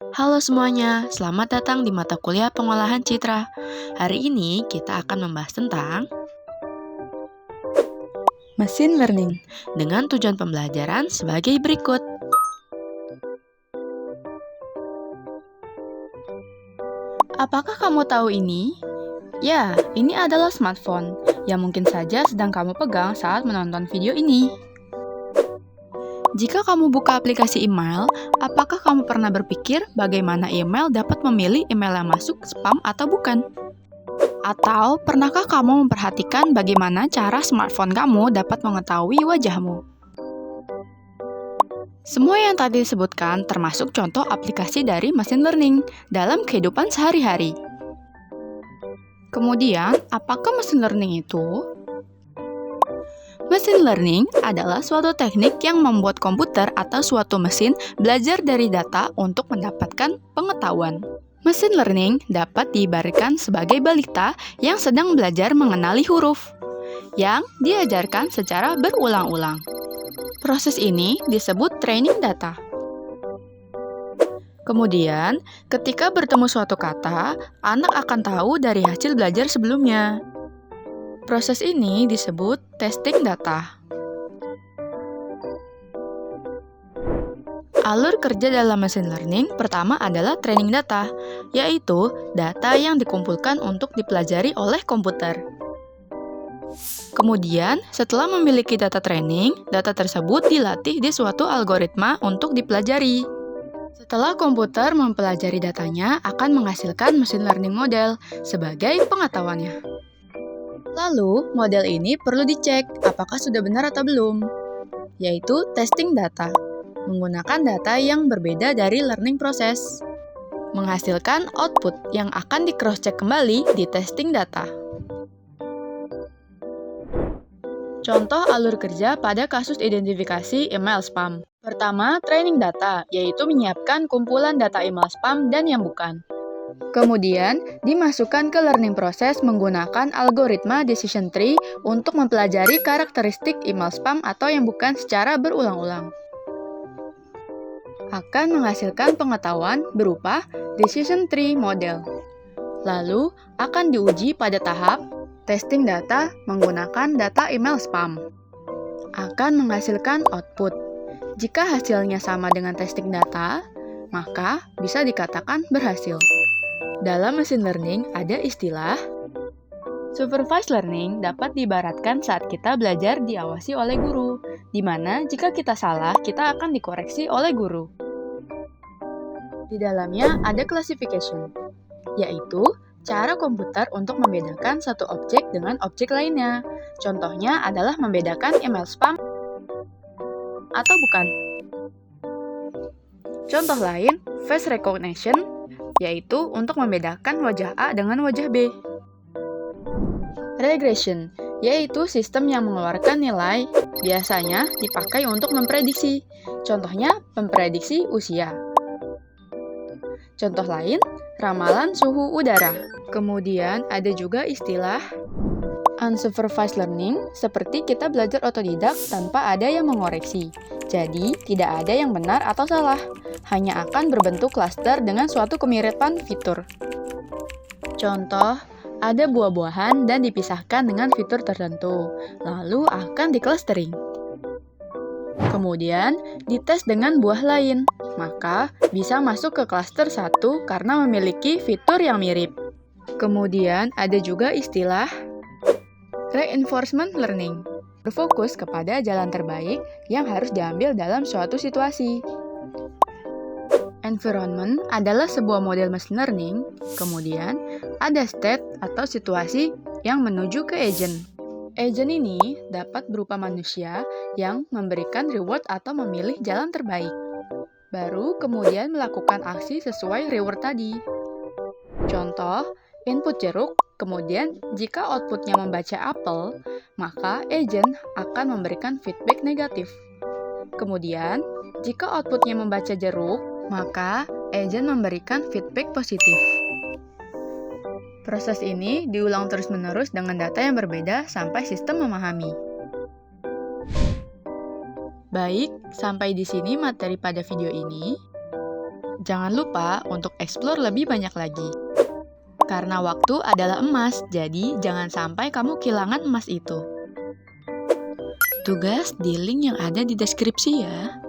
Halo semuanya, selamat datang di mata kuliah pengolahan citra. Hari ini kita akan membahas tentang Machine Learning. dengan tujuan pembelajaran sebagai berikut. Apakah kamu tahu ini? Ya, ini adalah smartphone yang mungkin saja sedang kamu pegang saat menonton video ini. Jika kamu buka aplikasi email, apakah kamu pernah berpikir bagaimana email dapat memilih email yang masuk spam atau bukan? Atau pernahkah kamu memperhatikan bagaimana cara smartphone kamu dapat mengetahui wajahmu? Semua yang tadi disebutkan termasuk contoh aplikasi dari machine learning dalam kehidupan sehari-hari. Kemudian, apakah machine learning itu? Machine learning adalah suatu teknik yang membuat komputer atau suatu mesin belajar dari data untuk mendapatkan pengetahuan. Machine learning dapat diibaratkan sebagai balita yang sedang belajar mengenali huruf, yang diajarkan secara berulang-ulang. Proses ini disebut training data. Kemudian, ketika bertemu suatu kata, anak akan tahu dari hasil belajar sebelumnya. Proses ini disebut testing data. Alur kerja dalam machine learning pertama adalah training data, yaitu data yang dikumpulkan untuk dipelajari oleh komputer. Kemudian, setelah memiliki data training, data tersebut dilatih di suatu algoritma untuk dipelajari. Setelah komputer mempelajari datanya, akan menghasilkan machine learning model sebagai pengetahuannya. Lalu, model ini perlu dicek apakah sudah benar atau belum, yaitu testing data, menggunakan data yang berbeda dari learning process, menghasilkan output yang akan di-cross-check kembali di testing data. Contoh alur kerja pada kasus identifikasi email spam. Pertama, training data, yaitu menyiapkan kumpulan data email spam dan yang bukan. Kemudian, dimasukkan ke learning process menggunakan algoritma decision tree untuk mempelajari karakteristik email spam atau yang bukan secara berulang-ulang. Akan menghasilkan pengetahuan berupa decision tree model. Lalu, akan diuji pada tahap testing data menggunakan data email spam. Akan menghasilkan output. Jika hasilnya sama dengan testing data, maka bisa dikatakan berhasil. Dalam machine learning ada istilah supervised learning dapat diibaratkan saat kita belajar diawasi oleh guru, di mana jika kita salah, kita akan dikoreksi oleh guru. Di dalamnya ada classification, yaitu cara komputer untuk membedakan satu objek dengan objek lainnya. Contohnya adalah membedakan email spam atau bukan. Contoh lain, face recognition, yaitu untuk membedakan wajah A dengan wajah B. Regression, yaitu sistem yang mengeluarkan nilai, biasanya dipakai untuk memprediksi. Contohnya, memprediksi usia. Contoh lain, ramalan suhu udara. Kemudian ada juga istilah unsupervised learning, seperti kita belajar otodidak tanpa ada yang mengoreksi. Jadi, tidak ada yang benar atau salah, hanya akan berbentuk klaster dengan suatu kemiripan fitur. Contoh, ada buah-buahan dan dipisahkan dengan fitur tertentu, lalu akan diklastering. Kemudian, dites dengan buah lain, maka bisa masuk ke klaster 1 karena memiliki fitur yang mirip. Kemudian, ada juga istilah reinforcement learning, berfokus kepada jalan terbaik yang harus diambil dalam suatu situasi. Environment adalah sebuah model machine learning, kemudian ada state atau situasi yang menuju ke agent. Agent ini dapat berupa manusia yang memberikan reward atau memilih jalan terbaik. Baru kemudian melakukan aksi sesuai reward tadi. Contoh, input jeruk, kemudian jika outputnya membaca apel, maka agent akan memberikan feedback negatif. Kemudian, jika outputnya membaca jeruk, maka agent memberikan feedback positif. Proses ini diulang terus-menerus dengan data yang berbeda sampai sistem memahami. Baik, sampai di sini materi pada video ini. Jangan lupa untuk explore lebih banyak lagi. Karena waktu adalah emas, jadi jangan sampai kamu kehilangan emas itu. Tugas di link yang ada di deskripsi ya.